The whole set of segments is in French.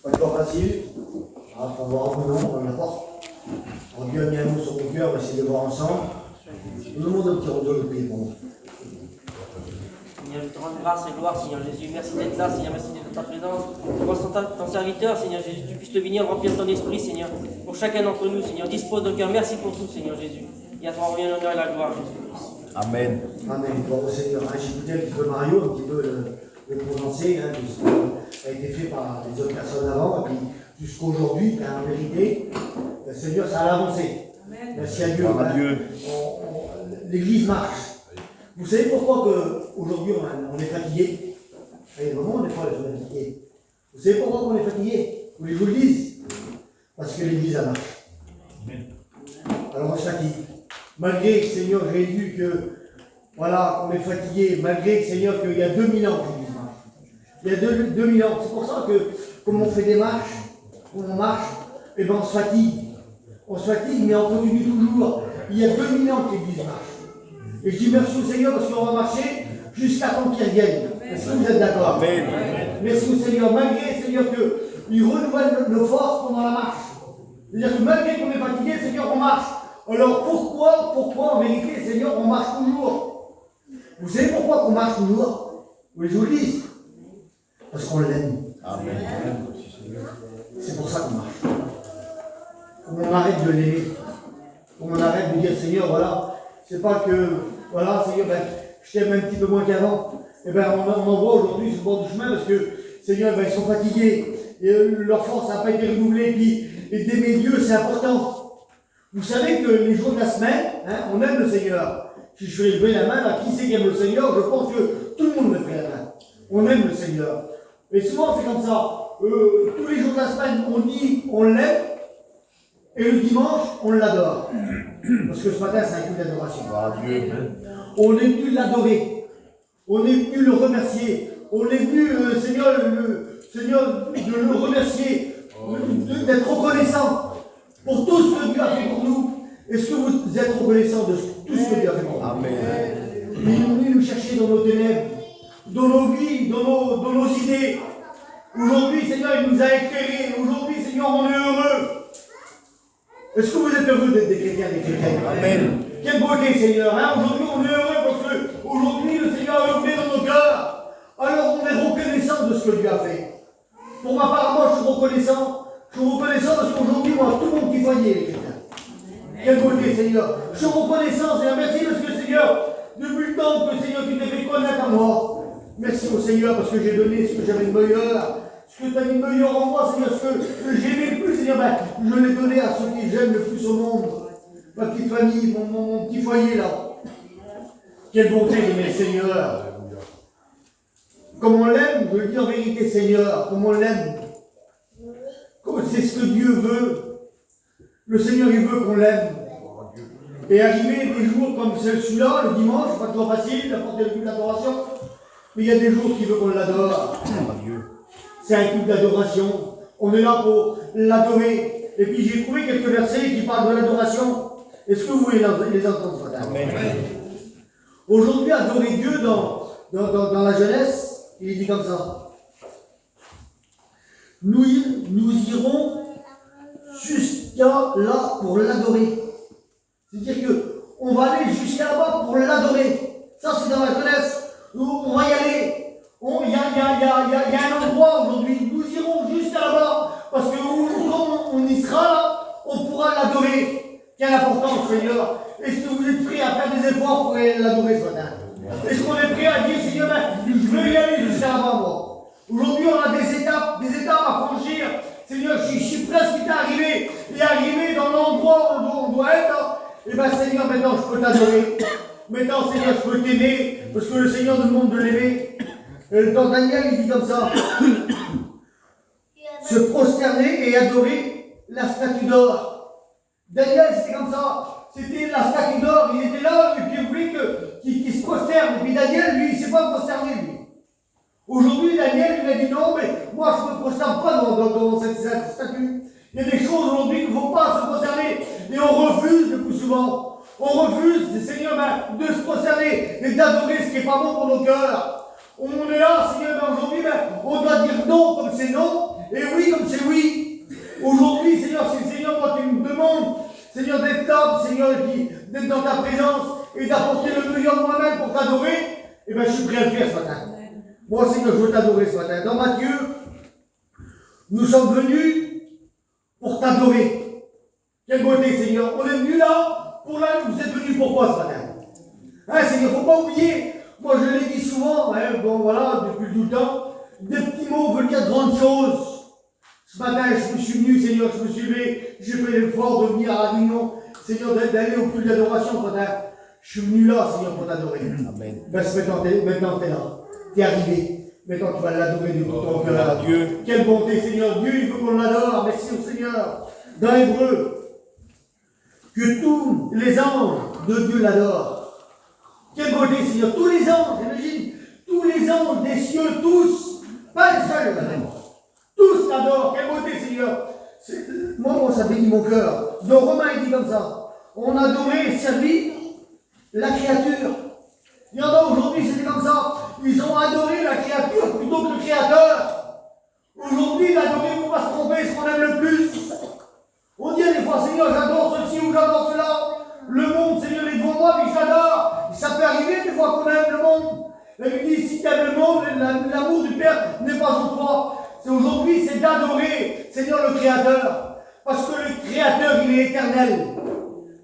Pas toujours facile. Ah, faut voir un peu non, on l'apporte. Alors Dieu a mis un mot sur mon cœur, on va essayer de voir ensemble. Tout le monde a un petit rôle de prier pour nous. Seigneur, je te rends grâce et gloire, Seigneur Jésus. Merci d'être là, Seigneur. Merci de ta présence. Pense ton serviteur, Seigneur Jésus. Tu puisses te venir remplir ton esprit, Seigneur. Pour chacun d'entre nous, Seigneur. Dispose de cœur. Merci pour tout, Seigneur Jésus. Et à toi revient l'honneur et la gloire, Jésus. Amen. Amen. Bon, Seigneur, j'écoutais un petit peu Mario, un petit peu le prononcer, tout ce qui a été fait par les autres personnes avant, et puis jusqu'aujourd'hui, en vérité, le Seigneur, ça a avancé. Merci à Dieu. L'Église marche. Vous savez pourquoi aujourd'hui on est fatigué? Il y a des moments où des fois on est fatigué. Vous savez pourquoi on est fatigué? Vous voulez que je vous le dise? Parce que l'Église a marche. Alors on se fatigue. Malgré, Seigneur Jésus, que voilà, on est fatigué, malgré, Seigneur, qu'il y a 2000 ans que l'Église marche. Il y a 2000 ans. C'est pour ça que, comme on fait des marches, comme on marche, eh ben on se fatigue. On se fatigue, mais on continue toujours. Il y a 2000 ans que l'Église marche. Et je dis merci au Seigneur parce qu'on va marcher jusqu'à temps qu'il revienne. Est-ce que vous êtes d'accord? Amen. Merci au Seigneur, malgré, Seigneur, qu'il renouvelle nos forces pendant la marche. C'est-à-dire que malgré qu'on est fatigué, Seigneur, on marche. Alors pourquoi en vérité, Seigneur, on marche toujours? Vous savez pourquoi on marche toujours? Vous voulez que je vous le dise? Parce qu'on l'aime. Amen. C'est pour ça qu'on marche. Comme on arrête de l'aimer. Comme on arrête de dire, Seigneur, voilà, c'est pas que, voilà, Seigneur, ben, je t'aime un petit peu moins qu'avant. Et ben, on en voit aujourd'hui sur le bord du chemin parce que, Seigneur, ben, ils sont fatigués. Et leur force n'a pas été renouvelée. Et d'aimer Dieu, c'est important. Vous savez que les jours de la semaine, on aime le Seigneur. Si je fais lever la main, à qui c'est qui aime le Seigneur? Je pense que tout le monde me fait la main. On aime le Seigneur. Et souvent, c'est comme ça. Tous les jours de la semaine, on dit on l'aime. Et le dimanche, on l'adore. Parce que ce matin, c'est un culte d'adoration. On est venu l'adorer. On est venu le remercier. On est venu, Seigneur, de le remercier. D'être reconnaissant pour tout ce que Dieu a fait pour nous. Est-ce que vous êtes reconnaissant de tout ce que Dieu a fait pour nous? Amen. Il est venu nous chercher dans nos ténèbres, dans nos vies, dans nos idées. Aujourd'hui, Seigneur, il nous a éclairés. Aujourd'hui, Seigneur, on est heureux. Est-ce que vous êtes heureux d'être des chrétiens, des chrétiennes? Amen. Quelle beauté, Seigneur. Aujourd'hui, on est heureux parce que aujourd'hui, le Seigneur a ouvert dans nos cœurs. Alors, on est reconnaissant de ce que Dieu a fait. Pour ma part, moi, je suis reconnaissant. Je suis reconnaissant parce qu'aujourd'hui, moi, tout le monde qui voyait les chrétiens. Quelle beauté, Seigneur. Je suis reconnaissant, Seigneur. Merci parce que, Seigneur, depuis le temps que, Seigneur, tu t'es fait connaître à moi. Merci au Seigneur parce que j'ai donné ce que j'avais de meilleur. Ce que tu as mis de meilleur en moi, Seigneur, ce que j'aimais le plus, Seigneur, ben, je l'ai donné à ceux qui j'aime le plus au monde. Ma petite famille, mon petit foyer, là. Quelle bonté d'aimer le Seigneur. Comme on l'aime, je le dis en vérité, Seigneur, comme on l'aime. C'est ce que Dieu veut. Le Seigneur, il veut qu'on l'aime. Et arriver des jours comme celui-là, le dimanche, pas toujours facile d'apporter le culte d'adoration, mais il y a des jours qu'il veut qu'on l'adore. C'est un culte d'adoration. On est là pour l'adorer. Et puis j'ai trouvé quelques versets qui parlent de l'adoration. Est-ce que vous voulez les entendre ce matin? Aujourd'hui, adorer Dieu dans la jeunesse, il est dit comme ça. Nous irons jusqu'à là pour l'adorer. C'est-à-dire qu'on va aller jusqu'à là-bas pour l'adorer. Ça, c'est dans la jeunesse. On va y aller. Il y a un endroit aujourd'hui. Nous irons jusqu'à là-bas. Parce que quand on y sera là, on pourra l'adorer. Quelle importance, Seigneur. Est-ce que vous êtes prêts à faire des efforts pour l'adorer ce matin? Est-ce qu'on est prêt à dire, Seigneur, je veux y aller jusqu'à là-bas, moi? Aujourd'hui, on a des étapes à franchir. Seigneur, je suis presque arrivé. Et arrivé dans l'endroit où on doit être. Et bien, Seigneur, maintenant, je peux t'adorer. Maintenant, Seigneur, je peux t'aimer. Parce que le Seigneur nous demande de l'aimer. Dans Daniel, il dit comme ça. Se prosterner et adorer la statue d'or. Daniel, c'était comme ça. C'était la statue d'or. Il était là, et puis il voulait qu'il se prosterne. Et puis Daniel, lui, il ne s'est pas prosterné, lui. Aujourd'hui, Daniel, il a dit non, mais moi, je ne me prosterne pas dans cette statue. Il y a des choses aujourd'hui qu'il ne faut pas se prosterner. Et on refuse le plus souvent. On refuse, Seigneur, de se prosterner et d'adorer ce qui n'est pas bon pour nos cœurs. On est là, Seigneur, aujourd'hui, on doit dire non comme c'est non. Et oui, comme c'est oui. Aujourd'hui, Seigneur, c'est Seigneur, moi, tu me demandes, Seigneur, d'être là, Seigneur, d'être dans ta présence et d'apporter le meilleur de moi-même pour t'adorer, eh bien, je suis prêt à le faire ce matin. Moi, Seigneur, je veux t'adorer ce matin. Dans Matthieu, nous sommes venus pour t'adorer. Quelle beauté, Seigneur. On est venu là, pour là, vous êtes venus pourquoi ce matin? Hein, Seigneur, il ne faut pas oublier, moi je l'ai dit souvent, hein, bon voilà, depuis tout le temps, des petits mots veulent dire de grandes choses. Ce matin, je me suis venu, Seigneur, je me suis levé, j'ai fait l'effort de venir à la réunion, Seigneur, d'aller au culte d'adoration ce matin. Je suis venu là, Seigneur, pour t'adorer. Amen. Parce que maintenant t'es là, t'es arrivé. Maintenant tu vas l'adorer de tout ton cœur. Dieu. Quelle bonté, Seigneur. Dieu, il veut qu'on l'adore. Merci au Seigneur. Dans l'Hébreu, que tous les anges de Dieu l'adorent. Quelle beauté, Seigneur. Tous les anges, imagine, tous les anges des cieux, tous, pas un seul, tous l'adorent. Quelle beauté, Seigneur. Moi, ça bénit mon cœur. Dans Romains, il dit comme ça. On a adoré et servi la créature. Il y en a aujourd'hui, c'était comme ça. Ils ont adoré la créature plutôt que le créateur. Aujourd'hui, l'adorer, on va se tromper, ce qu'on aime le plus. On dit des fois, Seigneur, j'adore ceci ou j'adore cela. Le monde, Seigneur, est devant moi, mais j'adore. Ça peut arriver des fois qu'on aime le monde. La Bible dit, si tu aimes le monde, l'amour du Père n'est pas en toi. Aujourd'hui, c'est d'adorer, Seigneur, le Créateur. Parce que le Créateur, il est éternel.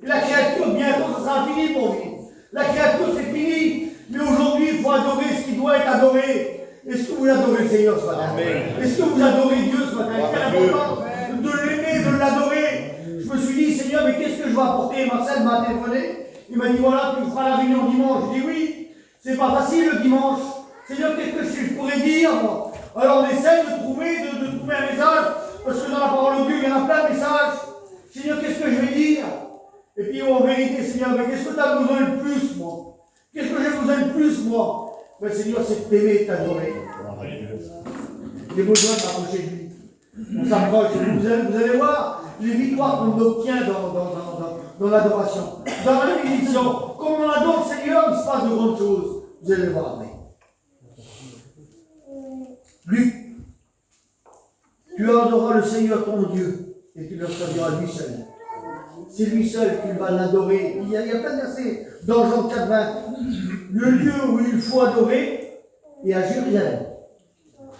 Et la créature, bientôt, ça sera fini pour lui. La créature, c'est fini. Mais aujourd'hui, il faut adorer ce qui doit être adoré. Est-ce que vous adorez le Seigneur ce matin? Est-ce que vous adorez Dieu ce matin? C'est important de l'aimer, de l'adorer. Je me suis dit, Seigneur, mais qu'est-ce que je vais apporter? Marcel m'a téléphoné. Il m'a dit, voilà, tu feras la réunion dimanche. Je dis oui, c'est pas facile le dimanche. Seigneur, qu'est-ce que je pourrais dire, moi? Alors on essaye de trouver un message. Parce que dans la parole de Dieu, il y en a plein de messages. Seigneur, qu'est-ce que je vais dire? Et puis en vérité, Seigneur, mais qu'est-ce que tu as besoin le plus, moi? Qu'est-ce que j'ai besoin le plus, moi? Ben, Seigneur, c'est de t'aimer et de t'adorer. J'ai besoin de m'approcher de lui. On s'approche. Vous allez voir les victoires qu'on obtient dans l'adoration. Dans la bénédiction. Comme on adore le Seigneur, il se passe de grandes choses. Vous allez le voir après. Luc, tu adoreras le Seigneur ton Dieu et tu le serviras lui seul. C'est lui seul qui va l'adorer. Il y a plein de versets dans Jean 4:20. Le lieu où il faut adorer est à Jérusalem.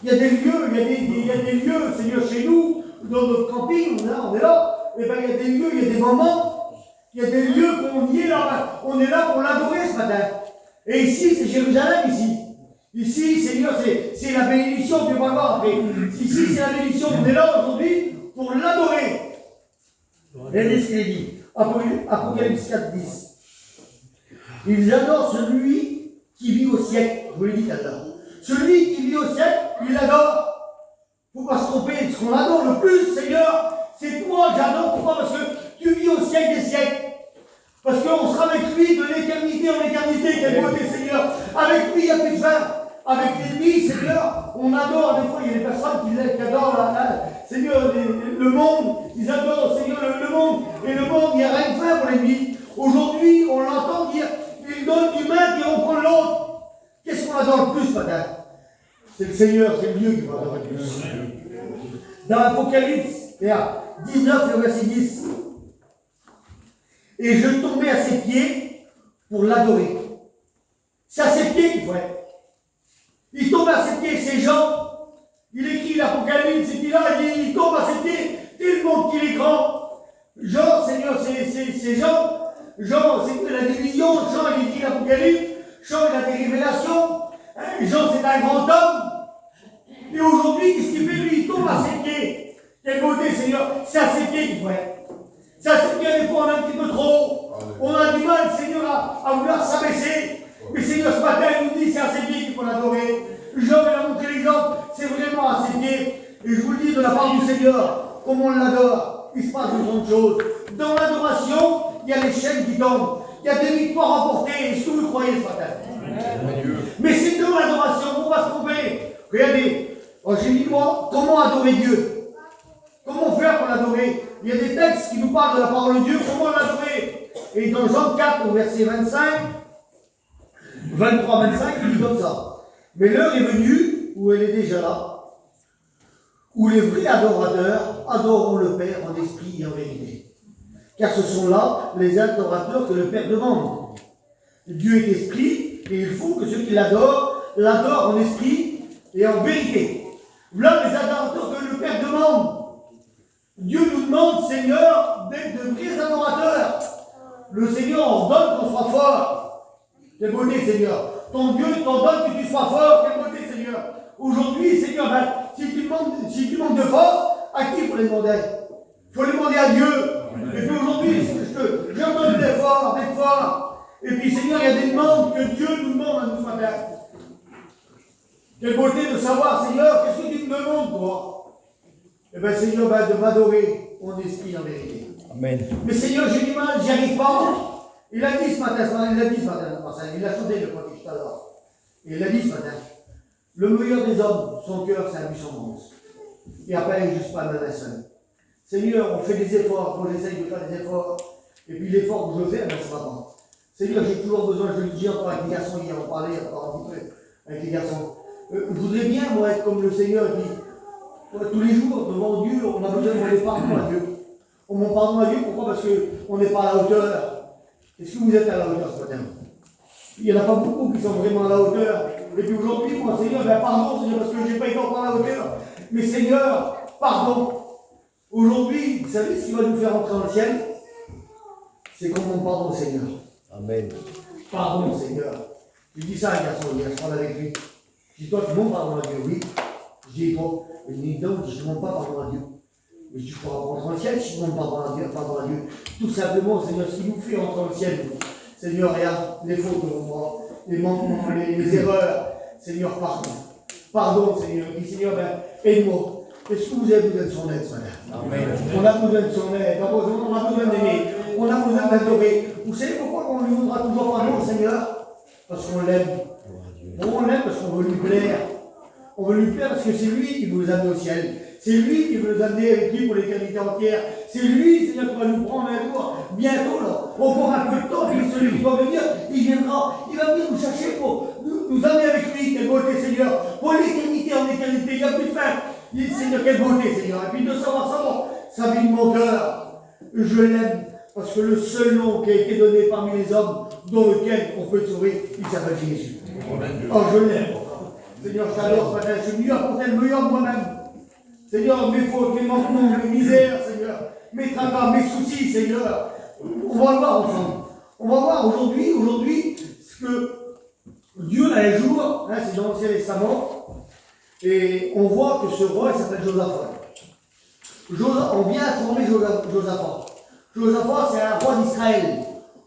Il y a des lieux, il y a des lieux, Seigneur, chez nous, dans notre camping, on est là, et bien il y a des lieux, il y a des moments, il y a des lieux qu'on y est là, on est là pour l'adorer ce matin. Et ici, c'est Jérusalem, ici. Ici, Seigneur, c'est la bénédiction, tu vas voir après. Ici, c'est la bénédiction, on est là aujourd'hui pour l'adorer. Regardez ce qu'il est dit. Apocalypse 4:10. Ils adorent celui qui vit au siècle. Je vous l'ai dit tout à l'heure. Celui qui vit au siècle, il l'adore. Il ne faut pas se tromper. Ce qu'on adore le plus, Seigneur, c'est toi que j'adore. Pourquoi? Parce que tu vis au siècle des siècles. Parce qu'on sera avec lui de l'éternité en éternité. Quelle beauté, Seigneur. Avec lui, il n'y a plus de fin. Avec l'ennemi, Seigneur, on adore. Des fois, il y a des personnes qui adorent Seigneur, le monde. Ils adorent, Seigneur, le monde. Et le monde, il n'y a rien de fin pour l'ennemi. Aujourd'hui, on l'entend dire, il donne du main qui reprend l'autre. Qu'est-ce qu'on adore le plus, matin? C'est le Seigneur, c'est Dieu qui va adorer le plus. Dans l'Apocalypse, 19, verset 10. Et je tombais à ses pieds pour l'adorer. C'est à ses pieds qu'il faut être. Il tombe à ses pieds, ces gens. Il écrit l'Apocalypse, et puis là, il tombe à ses pieds, tellement qu'il est grand. Jean, Seigneur, c'est Jean. Jean, c'est qu'il a des millions. Jean, il écrit l'Apocalypse. Jean, il a des révélations. Jean, c'est un grand homme. Et aujourd'hui, qu'est-ce qu'il fait, lui? Il tombe à ses pieds. Quelle beauté, Seigneur. C'est à ses pieds qu'il faut être. C'est à ses pieds, des fois, on a un petit peu trop. On a du mal, Seigneur, à vouloir s'abaisser. Mais Seigneur, ce matin, il nous dit, c'est à ses pieds qu'il faut l'adorer. Jean, il a montré l'exemple. C'est vraiment à ses pieds. Et je vous le dis de la part du Seigneur, comme on l'adore, il se passe de grandes choses. Dans l'adoration, il y a les chaînes qui tombent. Il y a des victoires remportées. Est-ce que vous le croyez ce matin? Mais c'est dans l'adoration, on va se tromper. Regardez, j'ai dit moi, comment adorer Dieu? Comment faire pour l'adorer? Il y a des textes qui nous parlent de la parole de Dieu, comment l'adorer? Et dans Jean 4, au verset 25, 23-25, il dit comme ça. Mais l'heure est venue, où elle est déjà là, où les vrais adorateurs adoreront le Père en esprit et en vérité. Car ce sont là les adorateurs que le Père demande. Dieu est esprit, et il faut que ceux qui l'adorent, l'adorent en esprit et en vérité. Voilà les adorateurs que le Père demande. Dieu nous demande, Seigneur, d'être de vrais adorateurs. Le Seigneur ordonne qu'on soit fort. Quelle beauté, Seigneur. Ton Dieu t'ordonne que tu sois fort. Quelle beauté, Seigneur. Aujourd'hui, Seigneur, si tu manques de force, à qui il faut les demander? Il faut les demander à Dieu. Et puis aujourd'hui, je demande d'être fort. Et puis, Seigneur, il y a des demandes que Dieu nous demande à nous ce matin. Quelle beauté de savoir, Seigneur, qu'est-ce que tu me demandes, toi? Eh bien, Seigneur, de m'adorer en esprit et en vérité. Amen. Mais Seigneur, j'ai du mal, j'y arrive pas. Il a dit ce matin, il a chanté le premier tout à l'heure. Il a dit ce matin, le meilleur des hommes, son cœur, c'est un buisson bronze. Et après, il n'est juste pas le seul. Seigneur, on fait des efforts, moi j'essaye de faire des efforts, et puis l'effort que je fais, ben, ça va pas. Seigneur, j'ai toujours besoin, je le dis encore avec les garçons, hier on parlait encore un petit peu avec les garçons. Je voudrais bien, moi, être comme le Seigneur qui, tous les jours, devant Dieu, on a besoin de demander pardon à Dieu. On m'en pardon à Dieu, pourquoi? Parce qu'on n'est pas à la hauteur. Est-ce que vous êtes à la hauteur ce matin? Il n'y en a pas beaucoup qui sont vraiment à la hauteur. Et puis aujourd'hui, moi, Seigneur, ben pardon, Seigneur, parce que je n'ai pas été encore à la hauteur. Mais Seigneur, pardon. Aujourd'hui, vous savez ce qui va nous faire entrer dans le ciel? C'est qu'on demande pardon au Seigneur. Amen. Pardon, Seigneur. Je dis ça à un garçon hier, je parle avec lui. Je dis, toi, tu demandes pardon à Dieu, oui. Je dis, toi, il me dit, non, je ne demande pas pardon à Dieu. Mais je dis, tu pourras rentrer dans le ciel si tu demandes pardon à Dieu. Tout simplement, Seigneur, ce qui nous fait rentrer dans le ciel, Seigneur, regarde les fautes de moi, les manquements, les erreurs. Seigneur, pardon. Pardon, Seigneur. Je dis, Seigneur, aide-moi. Est-ce que vous avez besoin de son aide ce matin? Amen. On a besoin de son aide, on a besoin d'aimer, on a besoin d'adorer. Vous savez pourquoi on lui voudra toujours pardon au Seigneur? Parce qu'on l'aime. On l'aime parce qu'on veut lui plaire. On veut lui plaire parce que c'est lui qui veut nous amener au ciel. C'est lui qui veut nous amener avec lui pour l'éternité entière. C'est lui, Seigneur, qui va nous prendre un jour. Bientôt, là, encore un peu de temps, puis celui qui va venir, il viendra. Il va venir nous chercher pour nous amener avec lui. Quelle beauté, Seigneur. Pour l'éternité en éternité. Il n'y a plus de fin. Seigneur, quelle beauté, Seigneur. Et puis de savoir, ça vit de mon cœur. Je l'aime. Parce que le seul nom qui a été donné parmi les hommes, dans lequel on peut sauver, il s'appelle Jésus. Oh, je l'aime. Seigneur, je t'adore ce matin. Je suis venu apporter le meilleur de moi-même. Seigneur, mes fautes, mes manquements, mes misères, Seigneur, mes travaux, mes soucis, Seigneur. On va le voir ensemble. On va voir aujourd'hui, ce que Dieu a un jour, hein, c'est dans l'Ancien Testament, et on voit que ce roi, il s'appelle Josaphat. On vient informer Josaphat. Josaphat, c'est un roi d'Israël.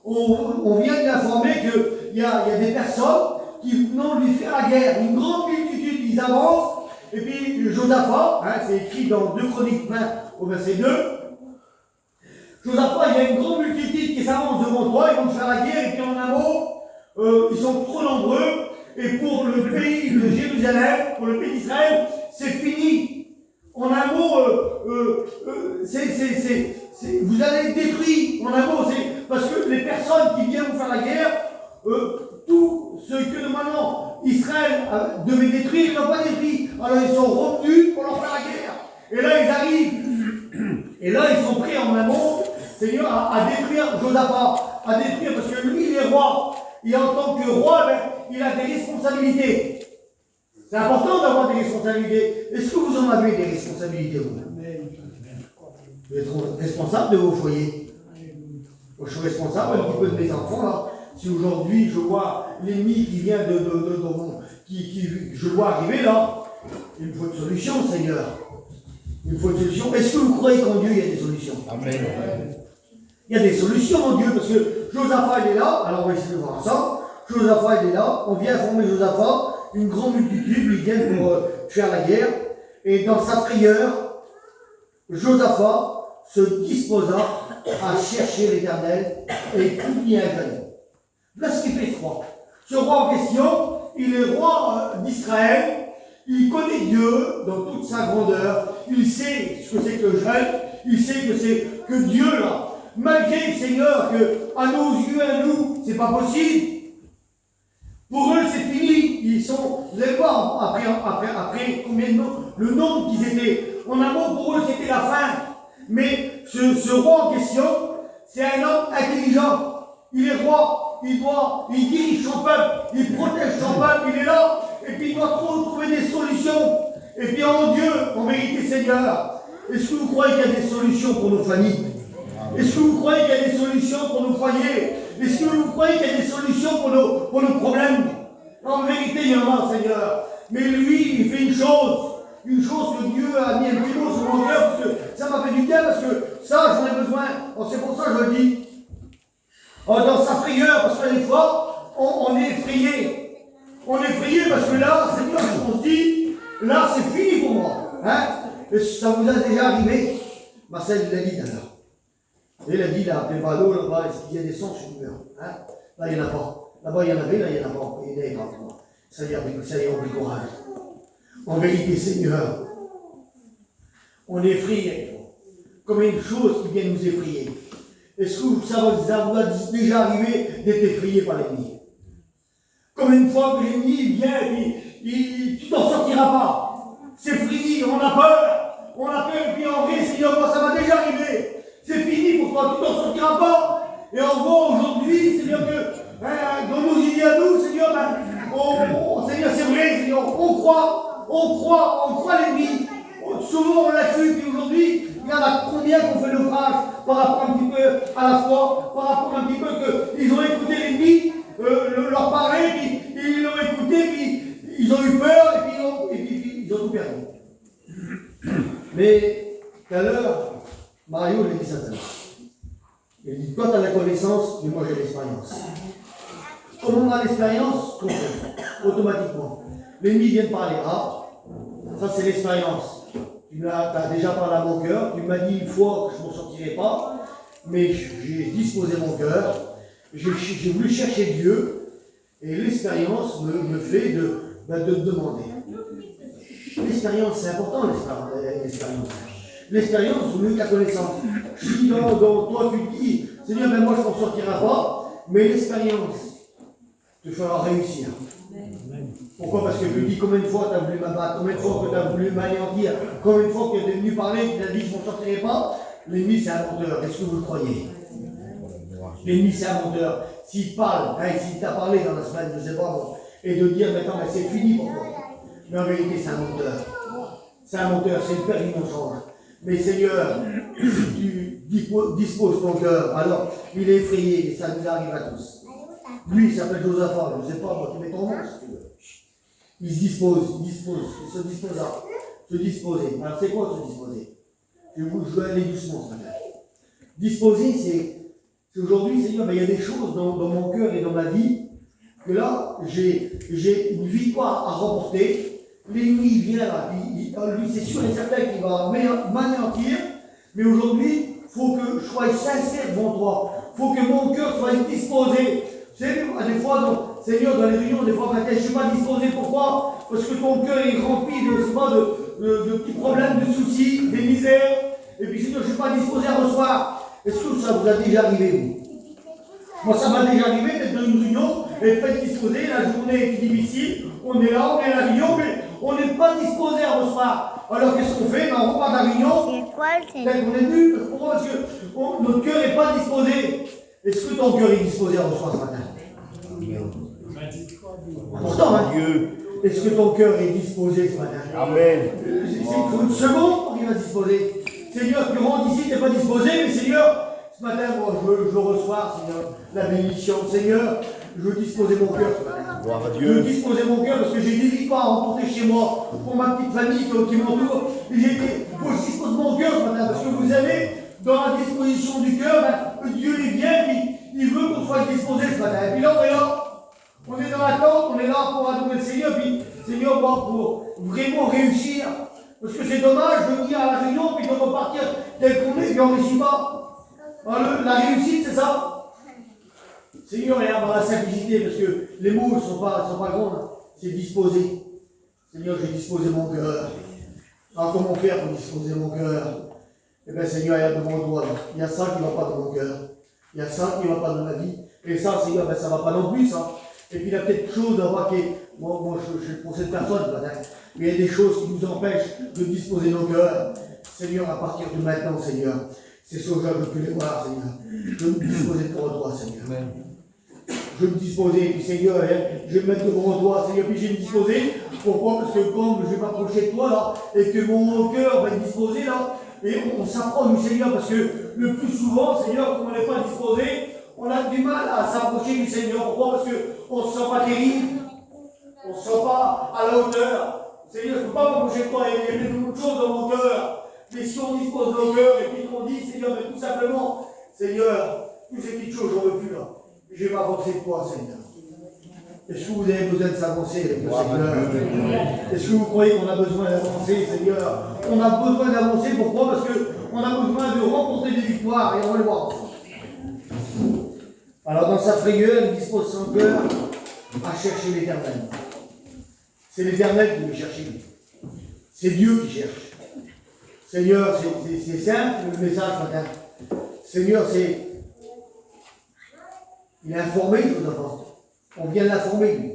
On vient lui informer qu'il y a des personnes qui vont lui faire la guerre. Une grande multitude, ils avancent. Et puis Josaphat, hein, c'est écrit dans 2 Chroniques 20 au verset 2. Josaphat, il y a une grande multitude qui s'avance devant toi, ils vont te faire la guerre, et puis en un mot, ils sont trop nombreux. Et pour le pays de Jérusalem, pour le pays d'Israël, c'est fini. En un mot, vous allez être détruits. En un mot, c'est parce que les personnes qui viennent vous faire la guerre, tout ce que normalement Israël devait détruire, ils n'ont pas détruit. Alors ils sont revenus pour leur faire la guerre. Et là, ils arrivent. Et là, ils sont prêts en un mot, Seigneur, à détruire Josaphat. À détruire, parce que lui, il est roi. Et en tant que roi, il a des responsabilités. C'est important d'avoir des responsabilités. Est-ce que vous en avez des responsabilités, vous? Vous êtes responsable de vos foyers. Je suis responsable un petit peu de mes enfants, là. Si aujourd'hui je vois l'ennemi qui vient je vois arriver là, il me faut une solution, Seigneur. Il me faut une solution. Est-ce que vous croyez qu'en Dieu il y a des solutions? Amen. Il y a des solutions en Dieu, parce que Josaphat il est là, alors on va essayer de voir ensemble. Josaphat il est là, on vient informer Josaphat, une grande multitude, ils viennent pour faire la guerre, et dans sa prière, Josaphat se disposa à chercher l'Éternel et tout y ingrédient. Là, ce qui fait ce roi. Ce roi en question, il est roi d'Israël, il connaît Dieu dans toute sa grandeur, il sait ce que c'est que le jeûne, il sait que c'est que Dieu, là, malgré Seigneur, que à nos yeux, à nous, c'est pas possible. Pour eux, c'est fini. Ils sont, vous allez voir, après combien de noms, le nombre qu'ils étaient, en un mot, pour eux, c'était la fin. Mais ce roi en question, c'est un homme intelligent. Il est roi, il dirige son peuple, il protège son peuple, il est là. Et puis il doit trouver des solutions. Et puis en Dieu, en vérité, Seigneur, est-ce que vous croyez qu'il y a des solutions pour nos familles? Est-ce que vous croyez qu'il y a des solutions pour nos foyers? Est-ce que vous croyez qu'il y a des solutions pour nos problèmes? En vérité, il y en a, Seigneur. Mais lui, il fait une chose que Dieu a mis un petit mot sur mon cœur, parce que ça m'a fait du bien, parce que ça, j'en ai besoin. C'est pour ça que je le dis. Dans sa frayeur, parce que des fois, on est effrayé. On est effrayé parce que là, c'est bien ce qu'on se dit, là, c'est fini pour moi. Hein? Et ça vous a déjà arrivé? Marcel, il l'a dit d'ailleurs. Il a dit, il a appelé Valo, là-bas, est-ce qu'il y a des sons sur le mur? Hein? Là, il n'y en a pas. Là-bas, il y en avait, là, il n'y en a pas. Il n'y en avait pas. Ça y est, on prit courage. En vérité, Seigneur, on est effrayé. Comme une chose qui vient nous effrayer. Est-ce que ça vous a déjà arrivé d'être effrayé par l'ennemi? Comme une fois que l'ennemi vient et tu t'en sortiras pas. C'est fini, on a peur, et puis en vrai, Seigneur, moi ça m'a déjà arrivé. C'est fini pour toi, tu t'en sortiras pas. Et on voit aujourd'hui, Seigneur, que dans nos idées à nous, Seigneur, Seigneur, c'est vrai, Seigneur, on croit l'ennemi. Souvent on l'a cru, puis aujourd'hui, il y en a combien qu'on fait l'ouvrage par rapport un petit peu à la foi, par rapport un petit peu qu'ils ont écouté l'ennemi, leur parler, puis ils l'ont écouté, puis ils ont eu peur, et puis ils ont tout perdu. Mais tout à l'heure, Mario l'a dit ça tout à l'heure. Il dit, toi tu as la connaissance, mais moi j'ai l'expérience. Comme on a l'expérience, qu'on fait automatiquement. L'ennemi vient de parler, ça c'est l'expérience. Tu as déjà parlé à mon cœur, tu m'as dit une fois que je ne m'en sortirais pas, mais j'ai disposé mon cœur, j'ai voulu chercher Dieu, et l'expérience me fait de demander. L'expérience, c'est important, l'expérience. L'expérience, c'est mieux que la connaissance. Si dans toi tu dis, Seigneur, moi je ne m'en sortirai pas, mais l'expérience te fera réussir. Pourquoi? Parce que je dis combien de fois tu as voulu m'abattre, combien de fois que tu as voulu m'anéantir, combien de fois que tu es venu parler, tu as dit je ne m'en sortirai pas. L'ennemi c'est un menteur, est-ce que vous le croyez? L'ennemi c'est un menteur. S'il parle, s'il t'a parlé dans la semaine, je ne sais pas, bon, et de dire maintenant mais c'est fini pour toi. Mais en vérité c'est un menteur. C'est un menteur, c'est le père du mensonge. Mais Seigneur, si tu disposes ton cœur, alors il est effrayé et ça nous arrive à tous. Lui, il s'appelle Josaphat, je ne sais pas, moi, tu mets ton nom si tu veux. Il se dispose, il se disposa, se disposer. Alors c'est quoi se disposer? Je vais aller doucement ce matin. Disposer, c'est aujourd'hui, Seigneur, il y a des choses dans mon cœur et dans ma vie, que là, j'ai une victoire à remporter. L'ennemi vient là, lui c'est sûr et certain qu'il va m'anéantir, mais aujourd'hui, il faut que je sois sincère devant toi. Il faut que mon cœur soit disposé. Seigneur, des fois, Seigneur, dans les réunions, des fois, je ne suis pas disposé. Pourquoi? Parce que ton cœur est rempli de petits problèmes, de soucis, des misères. Et puis, Seigneur, je ne suis pas disposé à recevoir. Est-ce que ça vous a déjà arrivé, vous? Moi, ça m'a déjà arrivé d'être dans une réunion et de pas être disposé. La journée est difficile. On est là, on est à la réunion, mais on n'est pas disposé à recevoir. Alors, qu'est-ce qu'on fait? On repart de la réunion. C'est quoi le Seigneur? On est venu. Pourquoi? Parce que notre cœur n'est pas disposé. Est-ce que ton cœur est disposé à recevoir ce matin? Pourtant, Dieu. Est-ce que ton cœur est disposé ce matin? Amen. Il faut une seconde pour qu'il va se disposer. Seigneur, tu rentres ici, tu n'es pas disposé, mais Seigneur, ce matin, moi, je veux recevoir, Seigneur, la bénédiction. Seigneur, je veux disposer mon cœur ce matin. Gloire à Dieu. Je veux disposer mon cœur parce que j'ai des victoires à remporter chez moi, pour ma petite famille qui m'entoure. Il faut que je dispose mon cœur ce matin parce que vous savez, dans la disposition du cœur, Dieu il vient, il veut qu'on soit disposé ce matin. Et puis là, on est dans l'attente, on est là pour adorer le Seigneur, puis Seigneur, pour vraiment réussir. Parce que c'est dommage de venir à la réunion, puis de repartir tel qu'on est, puis on ne réussit pas. Alors, la réussite, c'est ça. Seigneur, et dans la simplicité, parce que les mots ne sont pas grands, c'est disposer. Seigneur, j'ai disposé mon cœur. Alors, comment faire pour disposer mon cœur? Eh bien, Seigneur, il y a devant toi, il y a ça qui ne va pas dans mon cœur. Il y a ça qui ne va pas dans ma vie. Et ça, Seigneur, ça ne va pas non plus, ça. Et puis, il y a peut-être quelque chose qui est. Moi, je suis pour cette personne, Mais il y a des choses qui nous empêchent de disposer nos cœurs. Seigneur, à partir de maintenant, Seigneur, ces choses-là, je peux les voir, Seigneur. Je veux me disposer devant toi, Seigneur. Amen. Je veux me disposer, puis Seigneur, je vais me mettre devant toi, Seigneur, puis je vais me disposer. Pourquoi? Parce que quand je vais m'approcher de toi, là, et que mon cœur va être disposé, là, et on s'approche du Seigneur, parce que le plus souvent, Seigneur, quand on n'est pas disposé, on a du mal à s'approcher du Seigneur. Pourquoi? Parce qu'on ne se sent pas terrible, on ne se sent pas à la hauteur. Seigneur, je ne peux pas m'approcher de toi, il y a beaucoup de choses dans mon cœur. Mais si on dispose nos cœurs et puis qu'on dit, Seigneur, mais tout simplement, Seigneur, toutes ces petites choses, j'en veux plus là. Je vais m'avancer de toi, Seigneur. Est-ce que vous avez besoin de s'avancer avec le Seigneur? Est-ce que vous croyez qu'on a besoin d'avancer, Seigneur? On a besoin d'avancer, pourquoi? Parce qu'on a besoin de remporter des victoires, et on va le voir. Alors dans sa frayeur, il dispose son cœur à chercher l'Éternel. C'est l'Éternel qui veut chercher. C'est Dieu qui cherche. Seigneur, c'est simple le message ce matin. Seigneur, il est informé, je vous apporte. On vient l'informer, lui.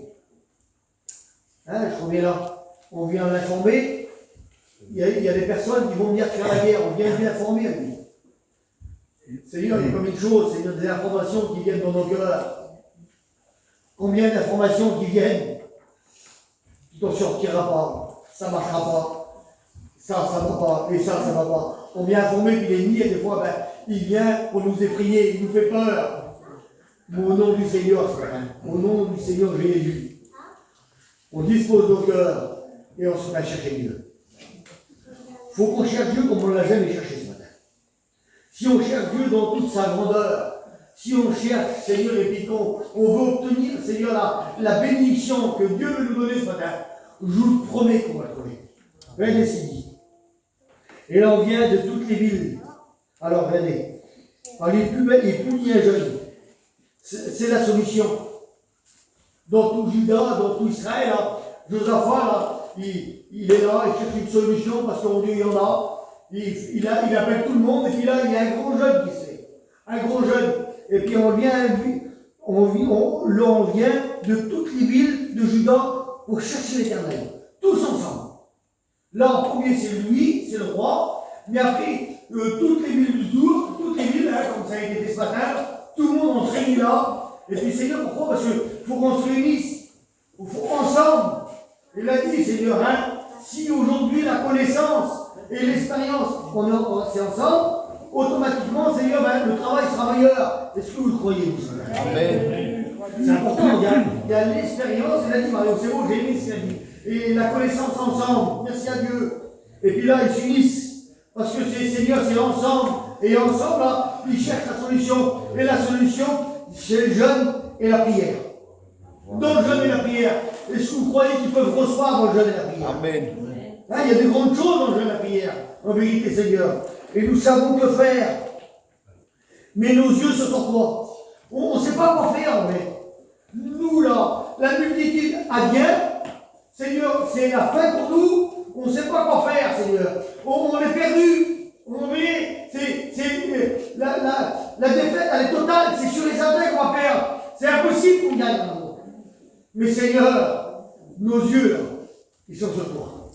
Hein, je reviens là. On vient l'informer. Il y a des personnes qui vont venir faire la guerre. On vient l'informer, lui. Seigneur, il y a combien de choses, Seigneur, des informations qui viennent dans nos cœurs. Combien d'informations qui viennent? Tu t'en sortiras pas. Ça ne marchera pas. Ça ne va pas. Et ça ne va pas. On vient informer, puis l'ennemi, et des fois, il vient pour nous effrayer, il nous fait peur. Mais au nom du Seigneur, au nom du Seigneur Jésus, on dispose nos cœurs et on se met à chercher Dieu. Il faut qu'on cherche Dieu comme on ne l'a jamais cherché ce matin. Si on cherche Dieu dans toute sa grandeur, si on cherche, Seigneur, et puis qu'on veut obtenir, Seigneur, la bénédiction que Dieu veut nous donner ce matin, je vous le promets qu'on va trouver. Regardez ce qu'il dit. Et là, on vient de toutes les villes. Alors, regardez. Alors, les plus ni un jeune. C'est la solution. Dans tout Juda, dans tout Israël, là, Josaphat, là, il est là, il cherche une solution parce qu'en Dieu, il y en a. Il appelle tout le monde, et puis là, il y a un gros jeune qui se fait. Un gros jeune. Et puis on vient de toutes les villes de Juda pour chercher l'Éternel. Tous ensemble. Là, en premier, c'est lui, c'est le roi. Mais après, toutes les villes du tour, toutes les villes, hein, comme ça a été fait ce matin, tout le monde, on se réunit là. Et puis, Seigneur, pourquoi? Parce qu'il faut qu'on se réunisse. Il faut ensemble. Il a dit, Seigneur, hein, si aujourd'hui la connaissance et l'expérience, c'est ensemble, automatiquement, Seigneur, le travail sera meilleur. Est-ce que vous le croyez, vous? Amen. C'est important. Il y a l'expérience, il a dit, Mario, c'est bon, j'ai aimé ce qu'il a dit. Et la connaissance ensemble. Merci à Dieu. Et puis là, ils s'unissent. Parce que Seigneur, c'est ensemble. Et ensemble, là, ils cherchent la solution. Et la solution, c'est le jeûne et la prière. Dans le jeûne et la prière. Est-ce que vous croyez qu'ils peuvent recevoir dans le jeûne et la prière? Amen. Hein, il y a de grandes choses dans le jeûne et la prière. En vérité, Seigneur. Et nous savons que faire. Mais nos yeux, ce sont quoi? On ne sait pas quoi faire, en fait. Nous, là, la multitude advient. Seigneur, c'est la fin pour nous. On ne sait pas quoi faire, Seigneur. On est perdu. La défaite, elle est totale. C'est sur les attaques qu'on va perdre. C'est impossible qu'on gagne. Mais Seigneur, nos yeux, là, ils sont sur toi.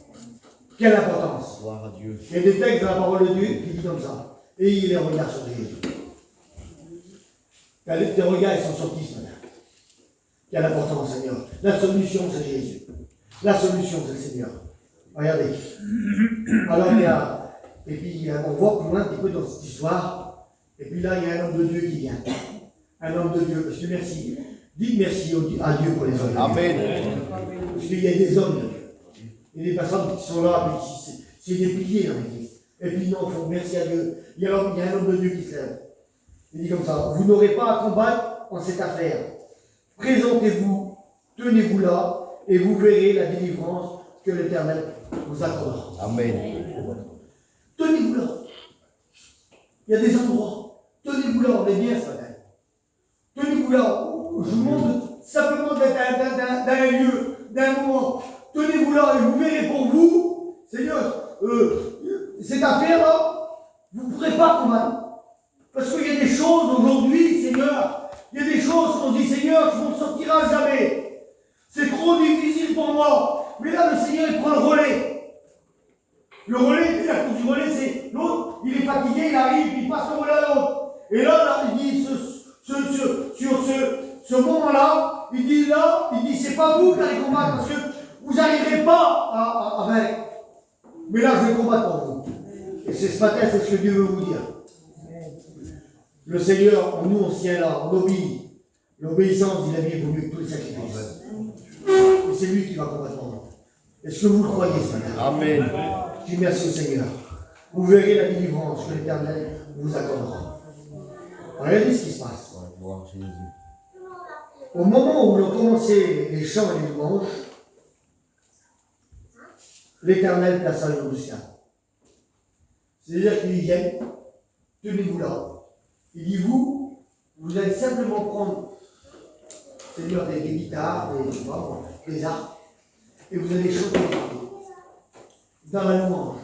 Quelle importance. Gloire à Dieu. Il y a des textes dans la parole de Dieu qui disent comme ça. Et il les regarde sur Jésus. Tes regards, ils sont sortis ce matin. Quelle importance, Seigneur. La solution, c'est Jésus. La solution, c'est le Seigneur. Regardez. Alors, et puis, on voit plus loin un petit peu dans cette histoire. Et puis là, il y a un homme de Dieu qui vient. Un homme de Dieu. Parce que merci. Dites merci à Dieu pour les hommes. Amen. Parce qu'il y a des hommes de Dieu. Il y a des personnes qui sont là, mais c'est des piliers dans l'église. Et puis, non, il faut merci à Dieu. Il y a un homme de Dieu qui se lève. Il dit comme ça, vous n'aurez pas à combattre en cette affaire. Présentez-vous, tenez-vous là, et vous verrez la délivrance que l'Éternel vous accordera. Amen. Tenez-vous là. Il y a des endroits. Tenez-vous là, on est bien ce matin. Tenez-vous là. Je vous montre simplement d'un lieu, d'un moment. Tenez-vous là et vous verrez pour vous, Seigneur, cette affaire-là, vous ne pourrez pas combattre. Parce qu'il y a des choses aujourd'hui, Seigneur, il y a des choses qu'on dit, Seigneur, je ne m'en sortirai jamais. C'est trop difficile pour moi. Mais là, le Seigneur, il prend le relais. Le relais, la course du relais, c'est l'autre, il est fatigué, il arrive, il passe le relais à l'autre. Et là, il dit, sur ce moment-là, il dit, c'est pas vous qui allez combattre, parce que vous n'arriverez pas à vaincre. Mais là, je vais combattre pour vous. Et c'est ce matin, c'est ce que Dieu veut vous dire. Le Seigneur, nous, on se tient là, on obéit. L'obéissance, il a mis vaut mieux que tous les sacrifices. Et c'est lui qui va combattre pour nous. Est-ce que vous le croyez ce matin? Amen. Je dis merci au Seigneur. Vous verrez la délivrance que l'Éternel vous accordera. Regardez ce qui se passe. Au moment où l'on commençait les chants et les louanges, l'Éternel plaça une embuscade. C'est-à-dire qu'il vient, tenez-vous là. Il dit, vous allez simplement prendre, Seigneur, des guitares, des arcs, et vous allez chanter dans la louange,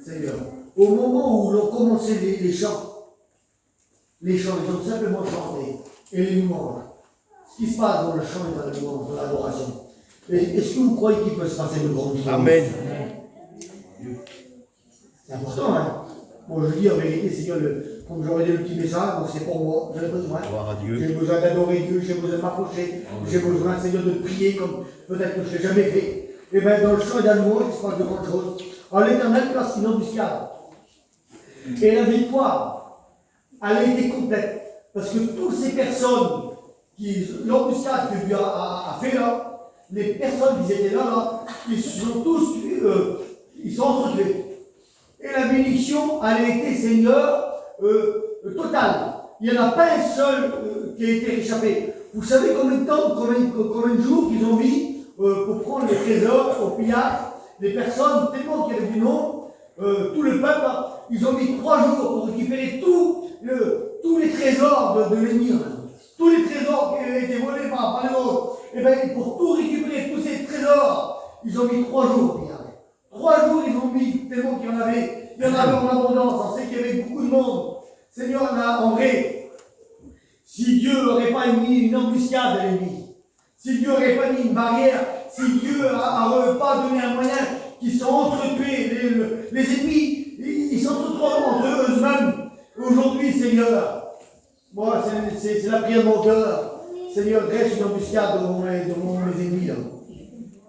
Seigneur. Au moment où l'on commençait les chants, ils ont simplement chanté, et les louanges. Ce qui se passe dans le chant et dans la louange, dans l'adoration. Est-ce que vous croyez qu'il peut se passer de grandes choses? Amen. C'est important, hein. Bon, je dis en vérité, Seigneur, comme j'aurais dit le petit message, bon, c'est pour moi, j'en ai besoin. J'ai besoin d'adorer Dieu, j'ai besoin de m'approcher, j'ai besoin, Seigneur, de prier comme peut-être que je ne l'ai jamais fait. Et bien, dans le chant et dans le louange, il se passe de grandes choses. Alors, l'Éternel place une embuscade. Et la victoire, elle a été complète. Parce que toutes ces personnes, l'embuscade que Dieu a fait là, les personnes qui étaient là, ils sont tous, ils sont entretués. Et la bénédiction, elle a été, Seigneur, totale. Il n'y en a pas un seul qui a été échappé. Vous savez combien de temps, combien de jours qu'ils ont mis pour prendre les trésors au pillage? Les personnes, tellement qu'il y avait du nom, tout le peuple, ils ont mis 3 jours pour récupérer tous les trésors de l'ennemi. Tous les trésors qui avaient été volés par les autres. Et bien, pour tout récupérer, tous ces trésors, ils ont mis 3 jours au pillage. 3 jours, ils ont mis, tellement qu'il y en avait. Il y en avait en abondance. On sait qu'il y avait beaucoup de monde. Seigneur, en vrai, si Dieu n'aurait pas mis une embuscade à l'ennemi, si Dieu n'aurait pas mis une barrière, si Dieu n'aurait pas donné un moyen qu'ils sont entretués, les ennemis, ils s'entretuent entre eux-mêmes. Aujourd'hui, Seigneur, moi, c'est la prière de mon cœur. Seigneur, dresse une embuscade devant mes ennemis. Là.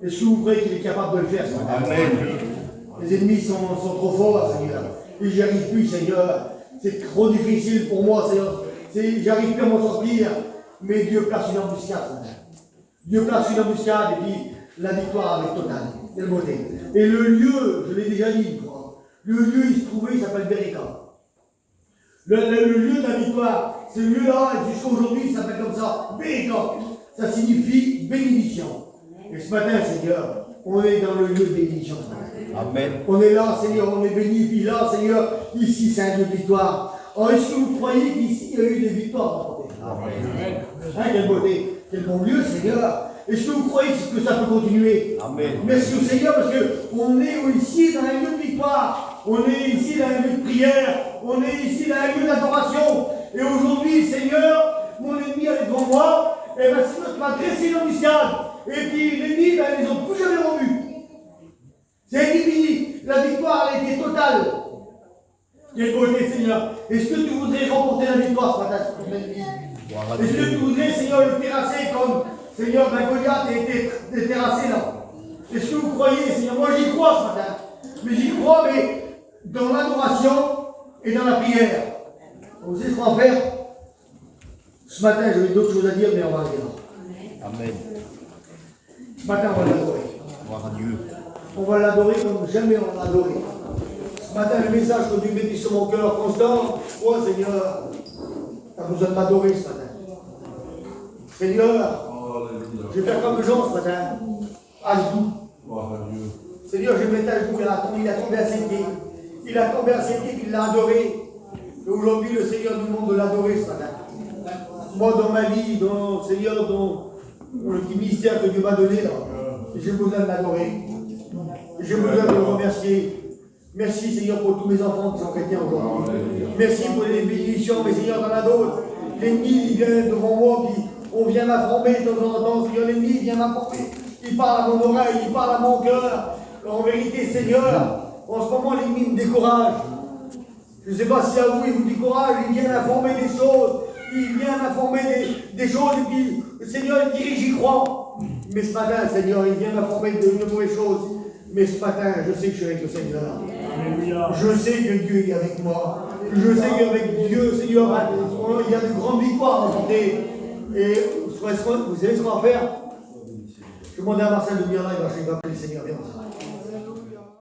Est-ce que vous croyez qu'il est capable de le faire? Amen. Les ennemis sont trop forts, Seigneur. Et j'y arrive plus, Seigneur. C'est trop difficile pour moi, Seigneur. J'arrive plus à m'en sortir. Mais Dieu place une embuscade. Dieu place une embuscade et dit la victoire avec totale. Quelle beauté. Et le lieu, je l'ai déjà dit, le lieu il se trouvait, il s'appelle Berika. Le lieu de la victoire, ce lieu-là, jusqu'à aujourd'hui, il s'appelle comme ça, Berika. Ça signifie bénédiction. Et ce matin, Seigneur, on est dans le lieu de bénédiction. Amen. On est là, Seigneur, on est béni. Puis là, Seigneur, ici, c'est un lieu de victoire. Alors, est-ce que vous croyez qu'ici, il y a eu des victoires? Amen. Hein, quelle beauté, quel bon lieu, Seigneur. Est-ce que vous croyez que ça peut continuer? Amen. Merci au Seigneur, parce qu'on est ici dans un lieu de victoire. On est ici dans un lieu de prière. On est ici dans un lieu d'adoration. Et aujourd'hui, Seigneur, mon ennemi est devant moi. Et bien, Seigneur, tu m'as dressé l'embuscade. Et puis, l'ennemi, ben, ils n'ont plus jamais revus. C'est fini. La victoire, elle a été totale. Quelle beauté, Seigneur. Est-ce que tu voudrais remporter la victoire ce matin sur ton ennemi? Est-ce que tu voudrais, Seigneur, le terrasser comme, Seigneur, ben, Goliath a été terrassé là? Est-ce que vous croyez, Seigneur? Moi, j'y crois ce matin. Mais j'y crois, mais dans l'adoration et dans la prière. Vous savez ce qu'on va faire? Ce matin, j'avais d'autres choses à dire, mais on va dire. Amen. Ce matin, on va l'adorer. Gloire à Dieu. On va l'adorer comme jamais on l'a adoré. Ce matin, le message que Dieu met sur mon cœur constant, toi, Seigneur, tu as besoin de m'adorer ce matin. Seigneur, je vais faire comme Jean ce matin, à genoux. Seigneur, je vais mettre à genoux, il a tombé à ses pieds. Il a tombé à ses pieds, il l'a adoré. Et aujourd'hui, le Seigneur nous demande de l'adorer ce matin. Moi, dans ma vie, Seigneur, dans le petit ministère que Dieu m'a donné, là, j'ai besoin de l'adorer. J'ai besoin de le remercier. Merci, Seigneur, pour tous mes enfants qui sont chrétiens aujourd'hui. Merci pour les bénédictions, mais Seigneur, il y en a d'autres. L'ennemi, il vient devant moi, puis on vient m'affronter de temps en temps. Seigneur, l'ennemi vient m'affronter. il parle à mon oreille, il parle à mon cœur. En vérité, Seigneur, en ce moment, l'ennemi me décourage. Je ne sais pas si à vous, il vous décourage, il vient m'informer des choses, il vient m'informer des choses, et puis le Seigneur, il dirige, j'y crois. Mais ce matin, Seigneur, il vient m'informer de mauvaises choses. Mais ce matin, je sais que je suis avec le Seigneur. Alléluia. Je sais que Dieu est avec moi. Je sais qu'avec Dieu, Seigneur, il y a de grandes victoires à remporter. Et vous savez ce qu'on va faire? Je vais demander à Marcel de venir là, il va appeler le Seigneur. Viens.